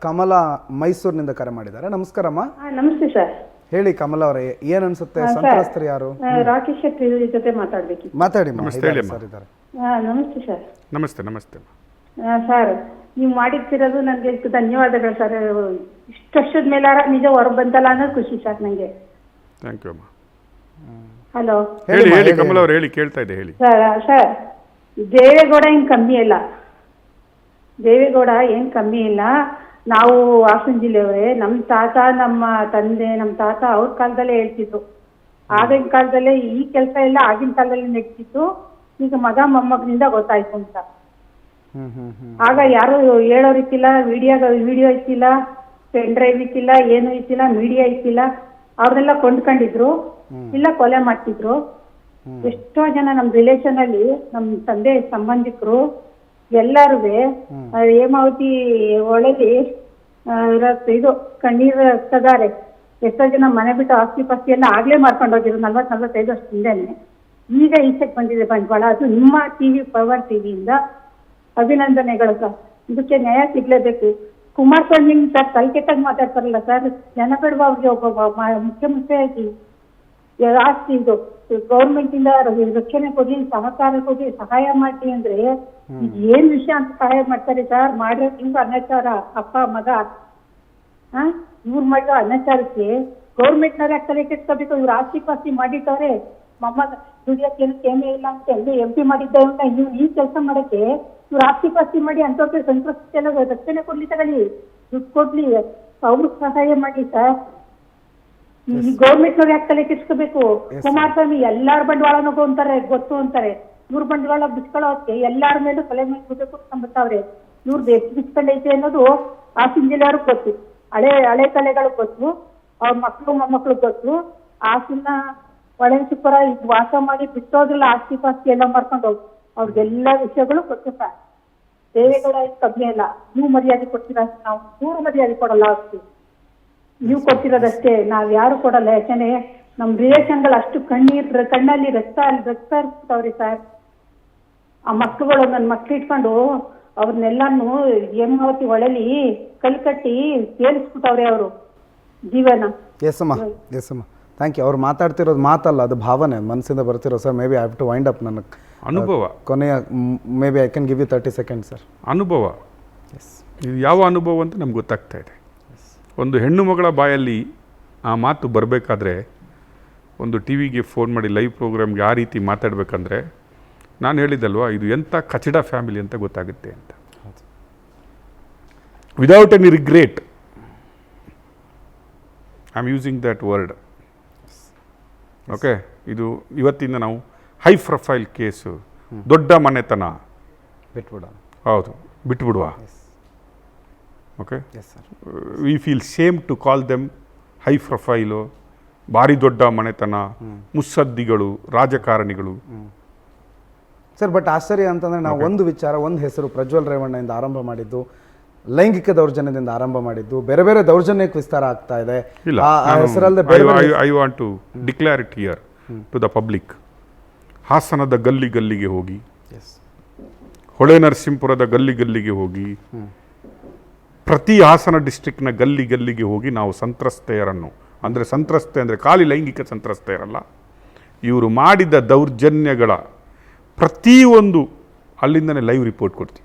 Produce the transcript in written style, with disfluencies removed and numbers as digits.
ಕಮಲಾ ಮೈಸೂರಿನಿಂದ ಕರೆ ಮಾಡಿದ್ದಾರೆ. ನಮಸ್ಕಾರಮ್ಮ. ನಮಸ್ತೆ ಸರ್. ಹೇಳಿ ಕಮಲಾ ಅವರೇ, ಏನ್ ಅನ್ಸುತ್ತೆ? ಸಂತ್ರಸ್ತರು ಯಾರು? ರಾಕೇಶ್ ಶೆಟ್ಟಿ ಜೊತೆ ಮಾತಾಡ್ಬೇಕು. ಮಾತಾಡಿ. ನಮಸ್ತೆ ಸರ್. ನಮಸ್ತೆ ನಮಸ್ತೆ ಸರ್, ನೀವು ಮಾಡಿರ್ತಿರೋದು ನನಗೆ ಧನ್ಯವಾದಗಳು ಸರ್. ಇಷ್ಟು ವರ್ಷದ ಮೇಲಾರ ನಿಜ ಹೊರಗೆ ಬಂತಲ್ಲ ಅನ್ನೋದು ಖುಷಿ ಸರ್ ನನಗೆ. ಥ್ಯಾಂಕ್ ಯು ಅಮ್ಮ. ಹಲೋ, ಹೇಳಿ ಹೇಳಿ ಕಮಲ ಅವ್ರು ಹೇಳಿ, ಕೇಳ್ತಾ ಇದೆ ಹೇಳಿ. ಸರ್ ದೇವೇಗೌಡ ಏನು ಕಮ್ಮಿ ಇಲ್ಲ, ದೇವೇಗೌಡ ಏನು ಕಮ್ಮಿ ಇಲ್ಲ. ನಾವು ಹಾಸನ ಜಿಲ್ಲೆಯವರೇ, ನಮ್ಮ ತಾತ ನಮ್ಮ ತಂದೆ ನಮ್ಮ ತಾತ ಅವ್ರ ಕಾಲದಲ್ಲೇ ಹೇಳ್ತಿದ್ರು. ಆಗಿನ ಕಾಲದಲ್ಲೇ ಈ ಕೆಲಸ ಎಲ್ಲ ಆಗಿನ ಕಾಲದಲ್ಲಿ ನಡೀತಿತ್ತು. ಈಗ ಮಗ ಮೊಮ್ಮಗನಿಂದ ಗೊತ್ತಾಯ್ತು ಅಂತ. ಆಗ ಯಾರು ಹೇಳೋರು ಇತ್ತಿಲ್ಲ, ವಿಡಿಯೋ ಇತ್ತಿಲ್ಲ, ಪೆನ್ ಡ್ರೈವ್ ಇತ್ತಿಲ್ಲ, ಏನು ಇತ್ತಿಲ್ಲ, ಮೀಡಿಯಾ ಇತ್ತಿಲ್ಲ. ಅವ್ರನ್ನೆಲ್ಲ ಕೊಂಡ್ಕೊಂಡಿದ್ರು, ಇಲ್ಲ ಕೊಲೆ ಮಾಡ್ತಿದ್ರು. ಎಷ್ಟೋ ಜನ ನಮ್ಮ ರಿಲೇಷನ್ ಅಲ್ಲಿ ನಮ್ಮ ತಂದೆ ಸಂಬಂಧಿಕರು ಎಲ್ಲಾರು ಹೇಮಾವತಿ ಒಳಗೆ ಇದು ಕಣ್ಣೀರ್ ಹಚ್ಚದಾರೆ. ಎಷ್ಟೋ ಜನ ಮನೆ ಬಿಟ್ಟು ಆಸ್ತಿ ಪಾಸ್ತಿ ಎಲ್ಲ ಆಗ್ಲೇ ಮಾಡ್ಕೊಂಡು ಹೋಗಿದ್ರು 40-45 ವರ್ಷ ಹಿಂದೆನೆ. ಈಗ ಈಚೆಗೆ ಬಂದಿದೆ ಬಂಡವಾಳ. ಅದು ನಿಮ್ಮ ಟಿವಿ, ಪವರ್ ಟಿವಿಯಿಂದ ಅಭಿನಂದನೆಗಳು ಸರ್. ಇದಕ್ಕೆ ನ್ಯಾಯ ಸಿಗ್ಲೇಬೇಕು. ಕುಮಾರಸ್ವಾಮಿ ಸರ್ ಕಲ್ಕೆಟ್ಟಾಗಿ ಮಾತಾಡ್ತಾರಲ್ಲ ಸರ್, ಜನಗಡುವ ಅವ್ರಿಗೆ ಒಬ್ಬ ಮುಖ್ಯಮಂತ್ರಿಯಾಗಿ ಆಸ್ತಿ ಇದು ಗೌರ್ಮೆಂಟ್ ಇಂದ ರಕ್ಷಣೆ ಕೊಡಿ, ಸಹಕಾರ ಕೊಡಿ, ಸಹಾಯ ಮಾಡಿ ಅಂದ್ರೆ ಏನ್ ವಿಷಯ ಅಂತ ಸಹಾಯ ಮಾಡ್ತಾರೆ ಸರ್? ಮಾಡ್ರೆ ನಿಮ್ಗೆ ಅನಾಚಾರ. ಅಪ್ಪ ಮಗ ಇವ್ರು ಮಾಡಿರೋ ಅನಾಚಾರಕ್ಕೆ ಗೌರ್ಮೆಂಟ್ ನವ್ರು ಯಾಕೆ ತಲೆ ಕೆಡ್ಸ್ಕೋಬೇಕು? ಇವ್ರು ಆಸ್ತಿ ಪಾಸ್ತಿ ಮಾಡಿಟ್ಟವ್ರೆ, ಮೊಮ್ಮಗ ದುಡಿಯೋಕೆ ಕೇಮೆ ಇಲ್ಲ ಅಂತ MP ಮಾಡಿದ್ದ ಇವ್ರು ಈ ಕೆಲಸ ಮಾಡಕ್ಕೆ ಇವ್ರು ಆಸ್ತಿ ಪಾಸ್ತಿ ಮಾಡಿ ಅಂತವ್ರಿಗೆ ಸಂತ್ರಸ್ತೆಲ್ಲ ರಕ್ಷಣೆ ಕೊಡ್ಲಿ, ತಗೊಳ್ಳಿ, ದುಡ್ಡು ಕೊಡ್ಲಿ, ಅವ್ರಿಗೆ ಸಹಾಯ ಮಾಡಿ ಸರ್. ಈ ಗೌರ್ಮೆಂಟ್ ನವ್ರು ಯಾಕೆ ತಲೆ ಕೆಡ್ಸ್ಕೋಬೇಕು? ಕುಮಾರಸ್ವಾಮಿ ಎಲ್ಲಾರ ಬಂಡವಾಳನೂ ಗೊತ್ತು ಅಂತಾರೆ. ಇವ್ರ ಬಂಡವಾಳ ಬಿಚ್ಕೊಳ್ಳೋಕೆ ಎಲ್ಲಾರ ಮೇಲೂ ತಲೆ ಮೇಲೆ ಬಿಡಬೇಕು ಅಂತಾವ್ರೆ. ಇವ್ರದ್ದು ಎಷ್ಟು ಬಿಚ್ಕೊಂಡೈತೆ ಅನ್ನೋದು ಹಾಸನ ಜಿಲ್ಲೆಯವ್ರಿಗೆ ಗೊತ್ತು, ಹಳೆ ತಲೆಗಳಿಗೆ ಗೊತ್ತು, ಅವ್ರ ಮಕ್ಳು ಮೊಮ್ಮಕ್ಳು ಗೊತ್ತು. ಹಾಸನ ಒಳಸಿಪುರ ಈಗ ವಾಸ ಮಾಡಿ ಬಿಟ್ಟೋದ್ರಲ್ಲ ಆಸ್ತಿ ಪಾಸ್ತಿ ಎಲ್ಲ ಮಾಡ್ಕೊಂಡು ಅವ್ರಿಗೆಲ್ಲ ವಿಷಯಗಳು ಗೊತ್ತು ಸರ್. ದೇವೇಗೌಡ ಕಮ್ಮಿ ಅಲ್ಲ, ನೀವು ಮರ್ಯಾದೆ ಕೊಡ್ತೀರ, ನಾವು ನೂರು ಮರ್ಯಾದೆ ಕೊಡಲ್ಲ. ಆಸ್ತಿ ನೀವು ಕೊಡ್ತಿರೋದಷ್ಟೇ, ನಾವ್ ಯಾರು ಕೊಡಲ್ಲ. ಯಾಕಂದ್ರೆ ನಮ್ ರಿಲೇಷನ್ಗಳು ಅಷ್ಟು ಕಣ್ಣಲ್ಲಿ ರಕ್ತ ಇರ್ತಾವ್ರಿ ಸರ್. ಆ ಮಕ್ಕಳುಗಳು ನನ್ನ ಮಕ್ಳು ಇಟ್ಕೊಂಡು ಅವ್ರನ್ನೆಲ್ಲಾನು ಹೇಮಾವತಿ ಒಳಲಿ ಕಲ್ ಕಟ್ಟಿ ತೇಲಿಸ್ಬಿಟ್ಟವ್ರೆ ಅವರು ಜೀವನ. ಎಸ್ ಅಮ್ಮ. Thank you. ಅವ್ರು ಮಾತಾಡ್ತಿರೋದು ಮಾತಲ್ಲ, ಅದು ಭಾವನೆ, ಮನಸ್ಸಿಂದ ಬರ್ತಿರೋ sir. Maybe I have to wind up. ನನ್ನ ಅನುಭವ ಕೊನೆಯ maybe I can give you 30 seconds sir. ಅನುಭವ, ಇದು ಯಾವ ಅನುಭವ ಅಂತ ನಮ್ಗೆ ಗೊತ್ತಾಗ್ತಾ ಇದೆ. ಒಂದು ಹೆಣ್ಣು ಮಗಳ ಬಾಯಲ್ಲಿ ಆ ಮಾತು ಬರಬೇಕಾದ್ರೆ, ಒಂದು ಟಿವಿಗೆ ಫೋನ್ ಮಾಡಿ ಲೈವ್ ಪ್ರೋಗ್ರಾಮ್ಗೆ ಆ ರೀತಿ ಮಾತಾಡಬೇಕಂದ್ರೆ, ನಾನು ಹೇಳಿದ್ದಲ್ವಾ, ಇದು ಎಂಥ ಕಚಡ ಫ್ಯಾಮಿಲಿ ಅಂತ ಗೊತ್ತಾಗುತ್ತೆ ಅಂತ. Without any regret I am using that word. Okay, ಇದು ಇವತ್ತಿನ ನಾವು ಹೈ ಪ್ರೊಫೈಲ್ ಕೇಸು, ದೊಡ್ಡ ಮನೆತನ ಹೌದು, ಬಿಟ್ಬಿಡುವ. Okay, we feel same to call them high profile, ಭಾರಿ ದೊಡ್ಡ ಮನೆತನ, ಮುತ್ಸದ್ದಿಗಳು, ರಾಜಕಾರಣಿಗಳು ಸರ್. ಬಟ್ ಆಶ್ಚರ್ಯ ಅಂತಂದರೆ ನಾವು ಒಂದು ವಿಚಾರ, ಒಂದು ಹೆಸರು ಪ್ರಜ್ವಲ್ ರೇವಣ್ಣದಿಂದ ಆರಂಭ ಮಾಡಿದ್ದು, ಲೈಂಗಿಕ ದೌರ್ಜನ್ಯದಿಂದ ಆರಂಭ ಮಾಡಿದ್ದು, ಬೇರೆ ಬೇರೆ ದೌರ್ಜನ್ಯಕ್ಕೆ ವಿಸ್ತಾರ ಆಗ್ತಾ ಇದೆ. I want to declare it here to the public. ಹಾಸನದ ಗಲ್ಲಿ ಗಲ್ಲಿಗೆ ಹೋಗಿ, ಹೊಳೆ ನರಸೀಪುರದ ಗಲ್ಲಿ ಗಲ್ಲಿಗೆ ಹೋಗಿ, ಪ್ರತಿ ಹಾಸನ ಡಿಸ್ಟ್ರಿಕ್ಟ್ನ ಗಲ್ಲಿ ಗಲ್ಲಿಗೆ ಹೋಗಿ ನಾವು ಸಂತ್ರಸ್ತೆಯರನ್ನು, ಅಂದರೆ ಸಂತ್ರಸ್ತೆ ಅಂದರೆ ಖಾಲಿ ಲೈಂಗಿಕ ಸಂತ್ರಸ್ತೆಯರಲ್ಲ, ಇವರು ಮಾಡಿದ ದೌರ್ಜನ್ಯಗಳ ಪ್ರತಿಯೊಂದು ಅಲ್ಲಿಂದನೇ ಲೈವ್ ರಿಪೋರ್ಟ್ ಕೊಡ್ತೀವಿ.